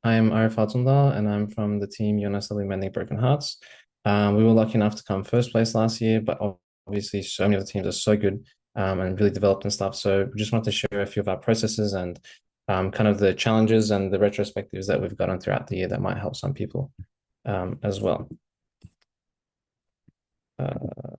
I'm Arif Hatundar, and I'm from the team UNSW Mending Broken Hearts. We were lucky enough to come first place last year, but obviously so many of the teams are so good and really developed and stuff. So we just want to share a few of our processes and kind of the challenges and the retrospectives that we've gotten throughout the year that might help some people as well. Uh,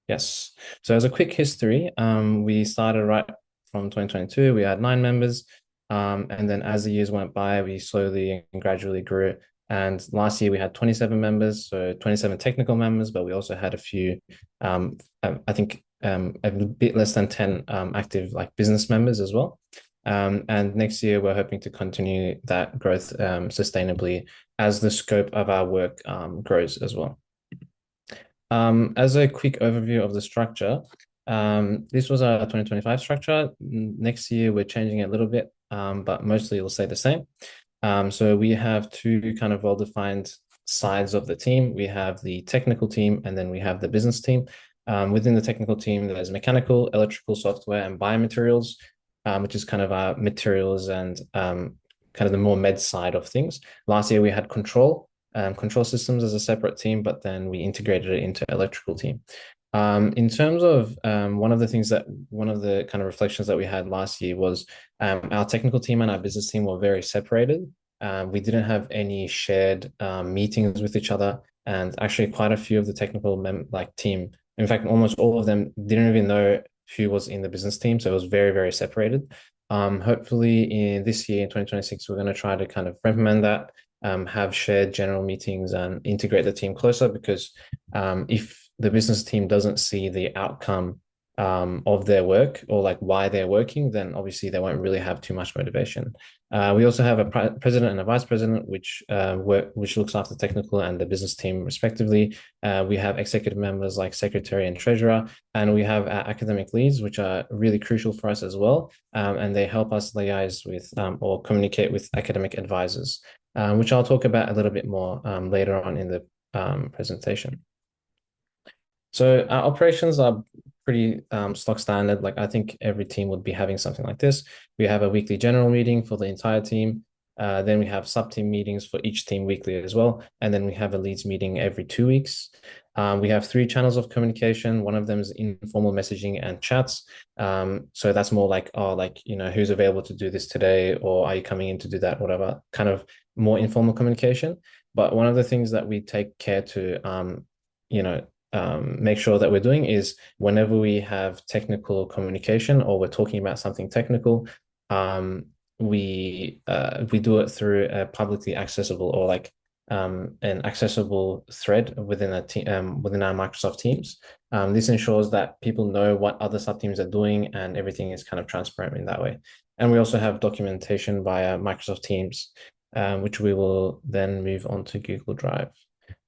yes. So as a quick history, we started right from 2022. We had 9 members. And then as the years went by, we slowly and gradually grew. And last year we had 27 members, so 27 technical members, but we also had a few, I think a bit less than 10 active like business members as well. And next year we're hoping to continue that growth sustainably as the scope of our work grows as well. As a quick overview of the structure, this was our 2025 structure. Next year, we're changing it a little bit, but mostly it'll stay the same. So we have two kind of well-defined sides of the team. We have the technical team, and then we have the business team. Within the technical team, there's mechanical, electrical, software, and biomaterials, which is kind of our materials and kind of the more med side of things. Last year, we had control systems as a separate team, but then we integrated it into electrical team. In terms of one of the kind of reflections that we had last year was our technical team and our business team were very separated. We didn't have any shared meetings with each other, and actually quite a few of the technical team, in fact, almost all of them didn't even know who was in the business team, so it was very, very separated. Hopefully, in this year, in 2026, we're going to try to kind of implement that, have shared general meetings and integrate the team closer because if the business team doesn't see the outcome of their work or like why they're working, then obviously they won't really have too much motivation. We also have a president and a vice president, which looks after technical and the business team respectively. We have executive members like secretary and treasurer, and we have our academic leads, which are really crucial for us as well. And they help us liaise with or communicate with academic advisors, which I'll talk about a little bit more later on in the presentation. So our operations are pretty stock standard. Like I think every team would be having something like this. We have a weekly general meeting for the entire team. Then we have sub-team meetings for each team weekly as well. And then we have a leads meeting every 2 weeks. We have 3 channels of communication. One of them is informal messaging and chats. So that's more like, oh, like, who's available to do this today? Or are you coming in to do that? Whatever, kind of more informal communication. But one of the things that we take care to, make sure that we're doing is whenever we have technical communication or we're talking about something technical, we do it through a publicly accessible or like an accessible thread within a within our Microsoft Teams. This ensures that people know what other sub teams are doing and everything is kind of transparent in that way. And we also have documentation via Microsoft Teams, which we will then move on to Google Drive.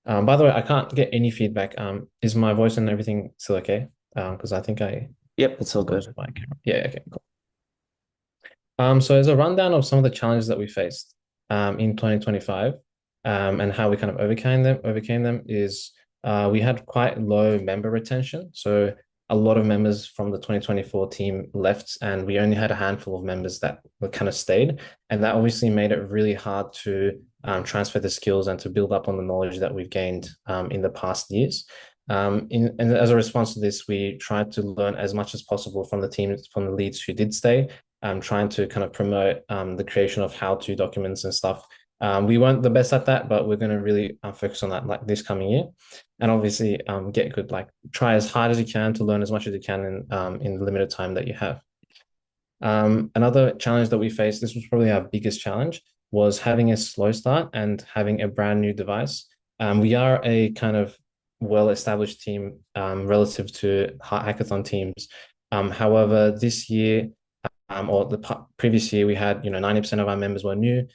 By the way, I can't get any feedback. Is my voice and everything still okay? Because I think I Yep, it's all good. yeah, okay, cool. So as a rundown of some of the challenges that we faced in 2025, and how we kind of overcame them is we had quite low member retention. So a lot of members from the 2024 team left, and we only had a handful of members that were kind of stayed. And that obviously made it really hard to transfer the skills and to build up on the knowledge that we've gained in the past years. And as a response to this, we tried to learn as much as possible from the teams, from the leads who did stay, trying to kind of promote the creation of how-to documents and stuff. We weren't the best at that, but we're going to really focus on that like this coming year, and obviously get good. Like try as hard as you can to learn as much as you can in the limited time that you have. Another challenge that we faced, this was probably our biggest challenge, was having a slow start and having a brand new device. We are a kind of well-established team relative to Heart Hackathon teams. However, this year or the previous year, we had 90% of our members were new,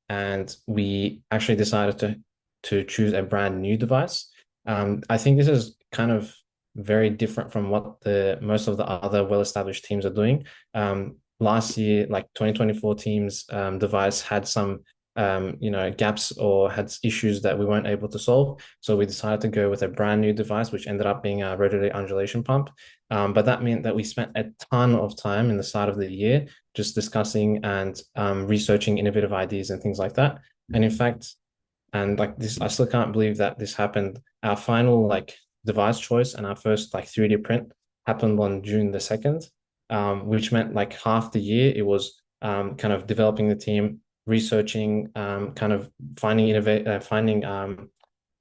and we actually decided to choose a brand new device. I think this is kind of very different from what the most of the other well-established teams are doing. Last year, like 2024 teams device had some gaps or had issues that we weren't able to solve. So we decided to go with a brand new device, which ended up being a rotary undulation pump. But that meant that we spent a ton of time in the start of the year just discussing and researching innovative ideas and things like that. And in fact, and like this, I still can't believe that this happened. Our final like device choice and our first like 3D print happened on June the 2nd, which meant like half the year it was kind of developing the team, researching, kind of finding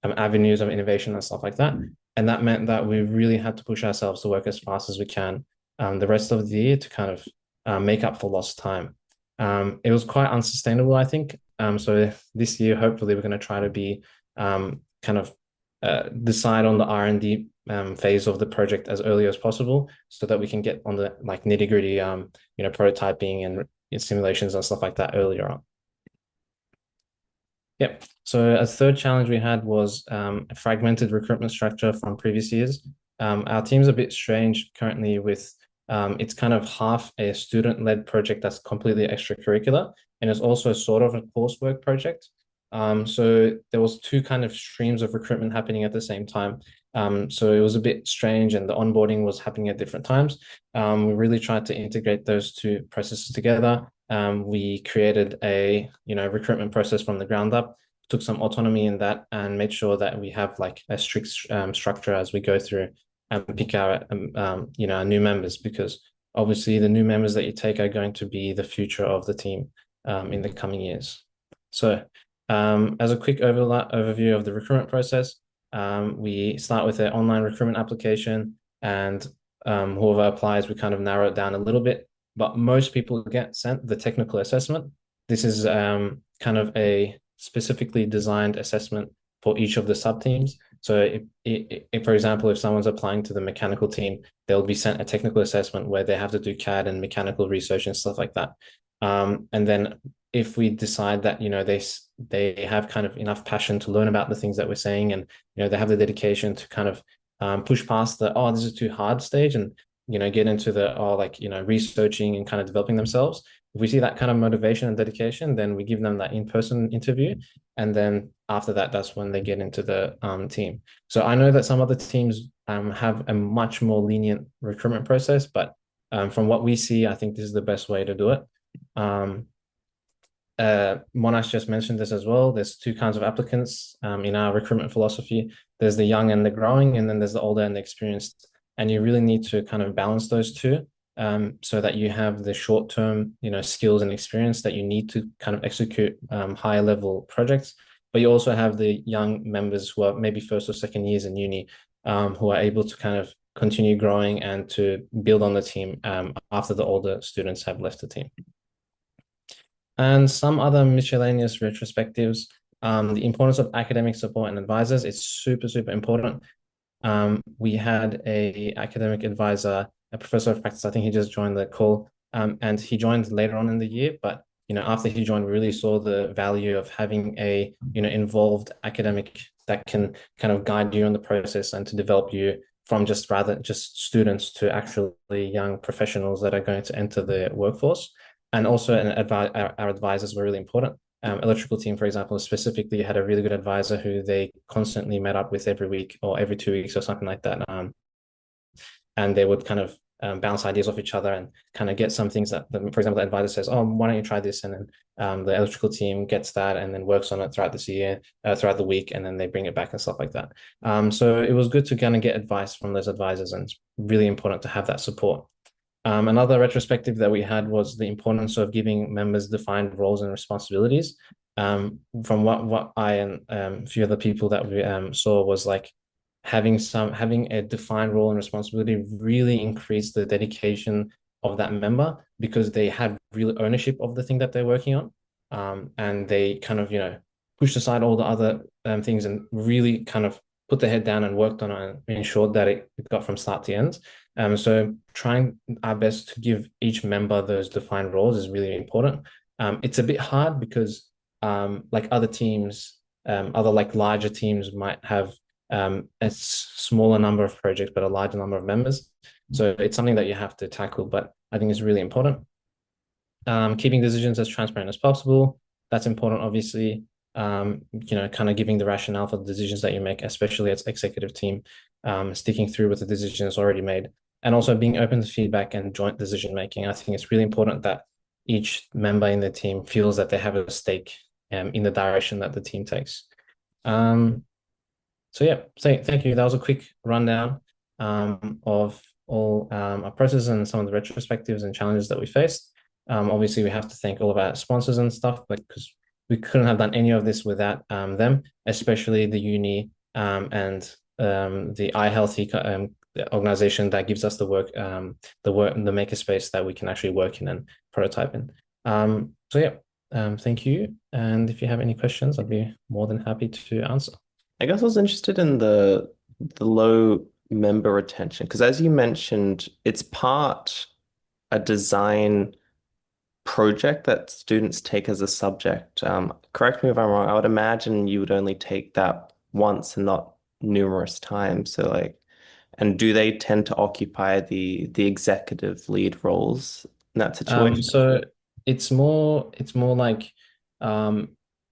avenues of innovation and stuff like that. And that meant that we really had to push ourselves to work as fast as we can the rest of the year to kind of make up for lost time. It was quite unsustainable, I think. So this year, hopefully, we're going to try to be kind of decide on the R&D phase of the project as early as possible, so that we can get on the like nitty gritty, prototyping and simulations and stuff like that earlier on. Yep. So a third challenge we had was a fragmented recruitment structure from previous years. Our team's a bit strange currently with it's kind of half a student-led project that's completely extracurricular, and it's also sort of a coursework project. So there was two kind of streams of recruitment happening at the same time. So it was a bit strange, and the onboarding was happening at different times. We really tried to integrate those two processes together. We created a recruitment process from the ground up, took some autonomy in that, and made sure that we have like a strict structure as we go through and pick our our new members, because obviously the new members that you take are going to be the future of the team in the coming years. So as a quick overview of the recruitment process, we start with an online recruitment application, and whoever applies, we kind of narrow it down a little bit, but most people get sent the technical assessment. This is kind of a specifically designed assessment for each of the sub teams. So if, for example, if someone's applying to the mechanical team, they'll be sent a technical assessment where they have to do CAD and mechanical research and stuff like that. And then if we decide that they have kind of enough passion to learn about the things that we're saying, and they have the dedication to kind of push past the this is too hard stage, and get into the researching and kind of developing themselves. If we see that kind of motivation and dedication, then we give them that in-person interview, and then after that, that's when they get into the team. So I know that some other teams have a much more lenient recruitment process, but from what we see, I think this is the best way to do it. Monash just mentioned this as well. There's two kinds of applicants in our recruitment philosophy. There's the young and the growing, and then there's the older and the experienced. And you really need to kind of balance those two, so that you have the short-term, skills and experience that you need to kind of execute higher level projects. But you also have the young members who are maybe first or second years in uni, who are able to kind of continue growing and to build on the team after the older students have left the team. And some other miscellaneous retrospectives. The importance of academic support and advisors. It's super, super important. We had a academic advisor, a professor of practice. I think he just joined the call, and he joined later on in the year. But after he joined, we really saw the value of having a involved academic that can kind of guide you on the process and to develop you from just students to actually young professionals that are going to enter the workforce. And also, our advisors were really important. Electrical team, for example, specifically had a really good advisor who they constantly met up with every week or every 2 weeks or something like that. And they would kind of bounce ideas off each other and kind of get some things that, for example, the advisor says, "Oh, why don't you try this?" And then the electrical team gets that and then works on it throughout this year, throughout the week, and then they bring it back and stuff like that. So it was good to kind of get advice from those advisors, and it's really important to have that support. Another retrospective that we had was the importance of giving members defined roles and responsibilities. From what I and a few other people that we saw was like having a defined role and responsibility really increased the dedication of that member, because they had real ownership of the thing that they're working on, and they kind of pushed aside all the other things and really kind of put their head down and worked on it and ensured that it got from start to end. So trying our best to give each member those defined roles is really important. It's a bit hard because like other teams, other like larger teams might have a smaller number of projects but a larger number of members. So it's something that you have to tackle, but I think it's really important. Keeping decisions as transparent as possible. that's important, obviously. Kind of giving the rationale for the decisions that you make, especially as executive team, sticking through with the decisions already made, and also being open to feedback and joint decision making. I think it's really important that each member in the team feels that they have a stake in the direction that the team takes. Um, so yeah, thank you. That was a quick rundown of all our processes and some of the retrospectives and challenges that we faced. Obviously, we have to thank all of our sponsors and stuff, because we couldn't have done any of this without them, especially the uni and the iHealthy organization that gives us the makerspace that we can actually work in and prototype in. So yeah, thank you. And if you have any questions, I'd be more than happy to answer. I guess I was interested in the low member retention because as you mentioned, it's part a design project that students take as a subject. Correct me if I'm wrong. I would imagine you would only take that once and not numerous times. So like, and do they tend to occupy the executive lead roles in that situation? So it's more like um,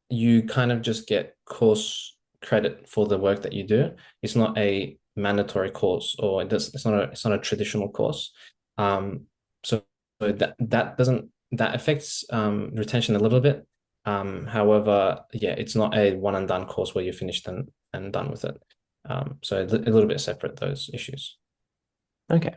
you kind of just get course credit for the work that you do. It's not a mandatory course, or it's not a traditional course. So that affects retention a little bit. However, yeah, it's not a one and done course where you're finished and done with it. So a little bit separate, those issues. Okay.